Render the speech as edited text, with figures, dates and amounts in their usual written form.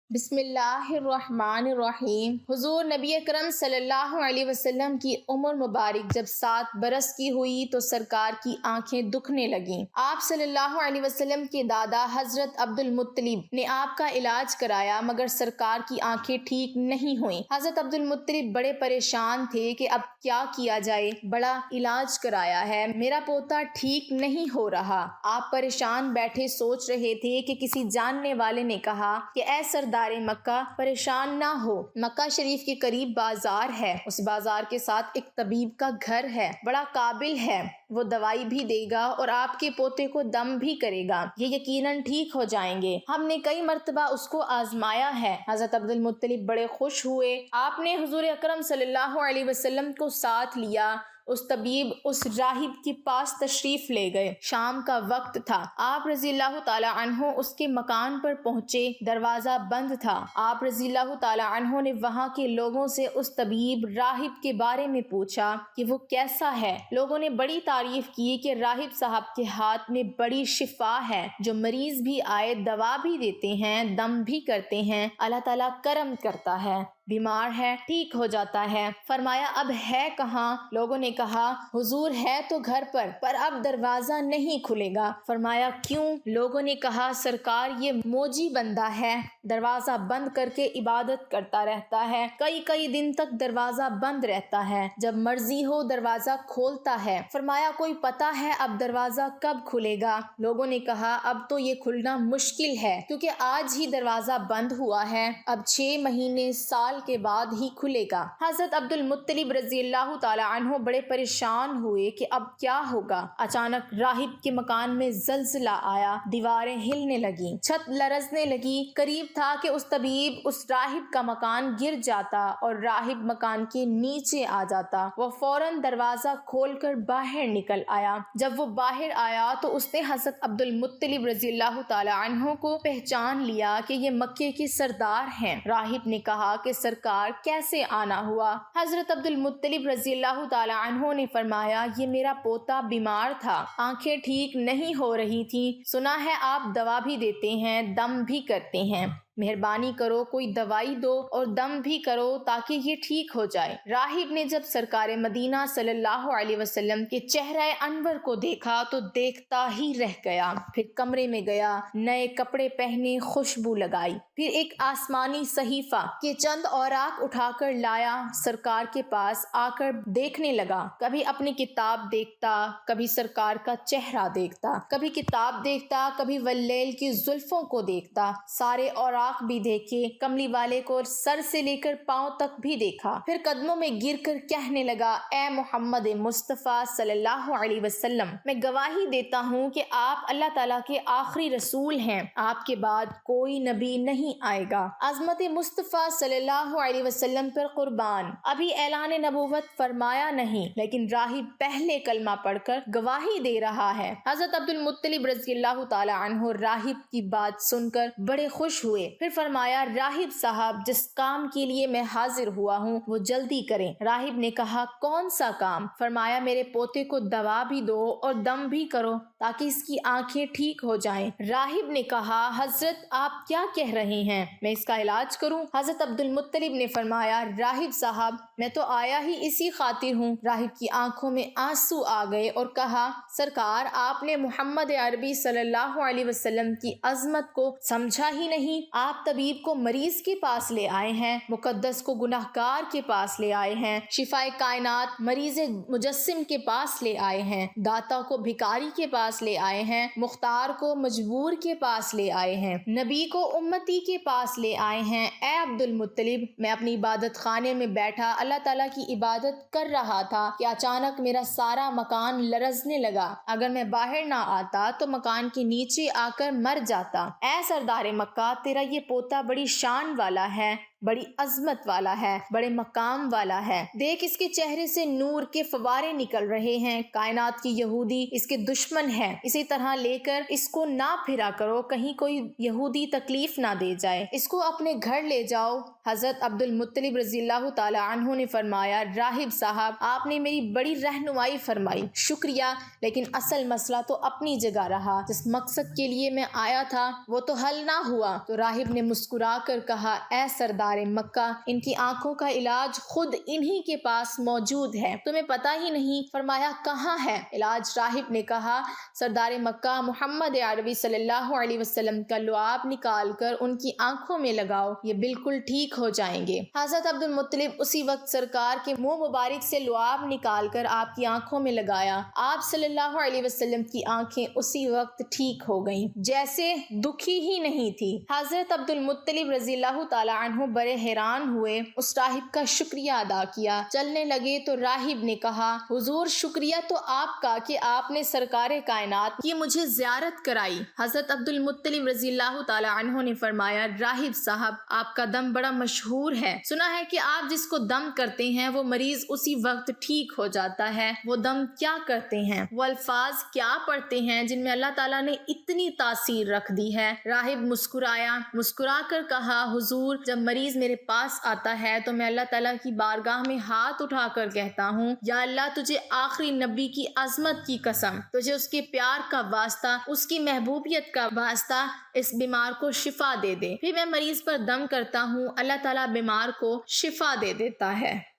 بسم اللہ الرحمن الرحیم۔ حضور نبی اکرم صلی اللہ علیہ وسلم کی عمر مبارک جب 7 برس کی ہوئی تو سرکار کی آنکھیں دکھنے لگیں۔ آپ صلی اللہ علیہ وسلم کے دادا حضرت عبد المطلب نے آپ کا علاج کرایا مگر سرکار کی آنکھیں ٹھیک نہیں ہوئیں۔ حضرت عبد المطلب بڑے پریشان تھے کہ اب کیا کیا جائے، بڑا علاج کرایا ہے، میرا پوتا ٹھیک نہیں ہو رہا۔ آپ پریشان بیٹھے سوچ رہے تھے کہ کسی جاننے والے نے کہا کہ اے سردار مکہ، پریشان نہ ہو، مکہ شریف کے قریب بازار ہے، اس بازار کے ساتھ ایک طبیب کا گھر ہے، بڑا قابل ہے، وہ دوائی بھی دے گا اور آپ کے پوتے کو دم بھی کرے گا، یہ یقیناً ٹھیک ہو جائیں گے، ہم نے کئی مرتبہ اس کو آزمایا ہے۔ حضرت عبد المطلب بڑے خوش ہوئے۔ آپ نے حضور اکرم صلی اللہ علیہ وسلم کو ساتھ لیا، اس طبیب اس راہب کے پاس تشریف لے گئے۔ شام کا وقت تھا، آپ رضی اللہ تعالی عنہ اس کے مکان پر پہنچے، دروازہ بند تھا۔ آپ رضی اللہ تعالی عنہ نے وہاں کے لوگوں سے اس طبیب راہب کے بارے میں پوچھا کہ وہ کیسا ہے۔ لوگوں نے بڑی تعریف کی کہ راہب صاحب کے ہاتھ میں بڑی شفا ہے، جو مریض بھی آئے دوا بھی دیتے ہیں، دم بھی کرتے ہیں، اللہ تعالیٰ کرم کرتا ہے، بیمار ہے ٹھیک ہو جاتا ہے۔ فرمایا اب ہے کہاں؟ لوگوں نے کہا حضور ہے تو گھر پر اب دروازہ نہیں کھلے گا۔ فرمایا کیوں؟ لوگوں نے کہا سرکار یہ موجی بندہ ہے، دروازہ بند کر کے عبادت کرتا رہتا ہے، کئی دن تک دروازہ بند رہتا ہے، جب مرضی ہو دروازہ کھولتا ہے۔ فرمایا کوئی پتہ ہے اب دروازہ کب کھلے گا؟ لوگوں نے کہا اب تو یہ کھلنا مشکل ہے کیونکہ آج ہی دروازہ بند ہوا ہے، اب 6 مہینے سال کے بعد ہی کھلے گا۔ حضرت عبد المطلب رضی اللہ تعالی عنہ بڑے پریشان ہوئے کہ اب کیا ہوگا۔ اچانک راہب کے مکان میں زلزلہ آیا، دیواریں ہلنے لگیں، چھت لرزنے لگی، قریب تھا کہ اس طبیب اس راہب کا مکان گر جاتا اور راہب مکان کے نیچے آ جاتا۔ وہ فوراً دروازہ کھول کر باہر نکل آیا۔ جب وہ باہر آیا تو اس نے حضرت عبد المطلب رضی اللہ تعالی عنہ کو پہچان لیا کہ یہ مکے کے سردار ہیں۔ راہب نے کہا کہ سرکار کیسے آنا ہوا؟ حضرت عبد المطلب رضی اللہ تعالی عنہ نے فرمایا یہ میرا پوتا بیمار تھا، آنکھیں ٹھیک نہیں ہو رہی تھیں، سنا ہے آپ دوا بھی دیتے ہیں، دم بھی کرتے ہیں، مہربانی کرو کوئی دوائی دو اور دم بھی کرو تاکہ یہ ٹھیک ہو جائے۔ راہب نے جب سرکار مدینہ صلی اللہ علیہ وسلم کے چہرہ انور کو دیکھا تو دیکھتا ہی رہ گیا، پھر کمرے میں گیا، نئے کپڑے پہنے، خوشبو لگائی، پھر ایک آسمانی صحیفہ کے چند اوراق اٹھا کر لایا، سرکار کے پاس آ کر دیکھنے لگا، کبھی اپنی کتاب دیکھتا، کبھی سرکار کا چہرہ دیکھتا، کبھی کتاب دیکھتا، کبھی واللیل کی زلفوں کو دیکھتا، سارے اوراق بھی دیکھے، کملی والے کو سر سے لے کر پاؤں تک بھی دیکھا، پھر قدموں میں گر کر کہنے لگا اے محمد مصطفیٰ صلی اللہ علیہ وسلم، میں گواہی دیتا ہوں کہ آپ اللہ تعالیٰ کے آخری رسول ہیں، آپ کے بعد کوئی نبی نہیں آئے گا، عظمت مصطفیٰ صلی اللہ علیہ وسلم پر قربان۔ ابھی اعلان نبوت فرمایا نہیں لیکن راہب پہلے کلمہ پڑھ کر گواہی دے رہا ہے۔ حضرت عبد المطلب رضی اللہ تعالی عنہ راہب کی بات سن کر بڑے خوش ہوئے، پھر فرمایا راہب صاحب جس کام کے لیے میں حاضر ہوا ہوں وہ جلدی کریں۔ راہب نے کہا کون سا کام؟ فرمایا میرے پوتے کو دوا بھی دو اور دم بھی کرو تاکہ اس کی آنکھیں ٹھیک ہو جائیں۔ راہب نے کہا حضرت آپ کیا کہہ رہے ہیں، میں اس کا علاج کروں؟ حضرت عبد المطلب نے فرمایا راہب صاحب میں تو آیا ہی اسی خاطر ہوں۔ راہب کی آنکھوں میں آنسو آ گئے اور کہا سرکار آپ نے محمد عربی صلی اللہ علیہ وسلم کی عظمت کو سمجھا ہی نہیں، آپ طبیب کو مریض کے پاس لے آئے ہیں، مقدس کو گناہگار کے پاس لے آئے ہیں، شفائے کائنات مریض مجسم کے پاس لے آئے ہیں، داتا کو بھکاری کے پاس لے آئے ہیں، مختار کو مجبور کے پاس لے آئے ہیں، نبی کو امتی کے پاس لے آئے ہیں۔ اے عبد المطلب میں اپنی عبادت خانے میں بیٹھا اللہ تعالیٰ کی عبادت کر رہا تھا کہ اچانک میرا سارا مکان لرزنے لگا، اگر میں باہر نہ آتا تو مکان کے نیچے آ کر مر جاتا۔ اے سردار مکہ تیرا یہ پوتا بڑی شان والا ہے، بڑی عظمت والا ہے، بڑے مقام والا ہے، دیکھ اس کے چہرے سے نور کے فوارے نکل رہے ہیں، کائنات کی یہودی اس کے دشمن ہے، اسی طرح لے کر اس کو نہ پھرا کرو، کہیں کوئی یہودی تکلیف نہ دے جائے، اس کو اپنے گھر لے جاؤ۔ حضرت عبد المطلب رضی اللہ تعالی عنہ نے فرمایا، راہب صاحب آپ نے میری بڑی رہنمائی فرمائی، شکریہ، لیکن اصل مسئلہ تو اپنی جگہ رہا، جس مقصد کے لیے میں آیا تھا وہ تو حل نہ ہوا۔ تو راہب نے مسکرا کر کہا، اے سردار مکہ، ان کی آنکھوں کا علاج خود انہی کے پاس موجود ہے، تمہیں پتہ ہی نہیں؟ فرمایا کہاں ہے علاج؟ راہب نے کہا، سردار مکہ محمد عربی صلی اللہ علیہ وسلم کا لعاب نکال کر ان کی آنکھوں میں لگاؤ، یہ بالکل ٹھیک ہو جائیں گے۔ حضرت عبد المطلب اسی وقت سرکار کے منہ مبارک سے لعاب نکال کر آپ کی آنکھوں میں لگایا، آپ صلی اللہ علیہ وسلم کی آنکھیں اسی وقت ٹھیک ہو گئیں، جیسے دکھی ہی نہیں تھی۔ حضرت عبد المطلب رضی اللہ تعالی عنہ بڑے حیران ہوئے، اس راہب کا شکریہ ادا کیا، چلنے لگے تو راہب نے کہا، حضور شکریہ تو آپ کا کہ آپ نے سرکار کائنات کی مجھے زیارت کرائی۔ حضرت عبد المطلب رضی اللہ تعالی عنہ نے فرمایا، راہب صاحب آپ کا دم بڑا مشہور ہے، سنا ہے کہ آپ جس کو دم کرتے ہیں وہ مریض اسی وقت ٹھیک ہو جاتا ہے، وہ دم کیا کرتے ہیں، وہ الفاظ کیا پڑھتے ہیں جن میں اللہ تعالیٰ نے اتنی تاثیر رکھ دی ہے؟ راہب مسکرایا، مسکرا کر کہا، حضور جب مریض میرے پاس آتا ہے تو میں اللہ تعالیٰ کی بارگاہ میں ہاتھ اٹھا کر کہتا ہوں، یا اللہ تجھے آخری نبی کی عظمت کی قسم، تجھے اس کے پیار کا واسطہ، اس کی محبوبیت کا واسطہ اس بیمار کو شفا دے دے۔ پھر میں مریض پر دم کرتا ہوں، اللہ تعالیٰ بیمار کو شفا دے دیتا ہے۔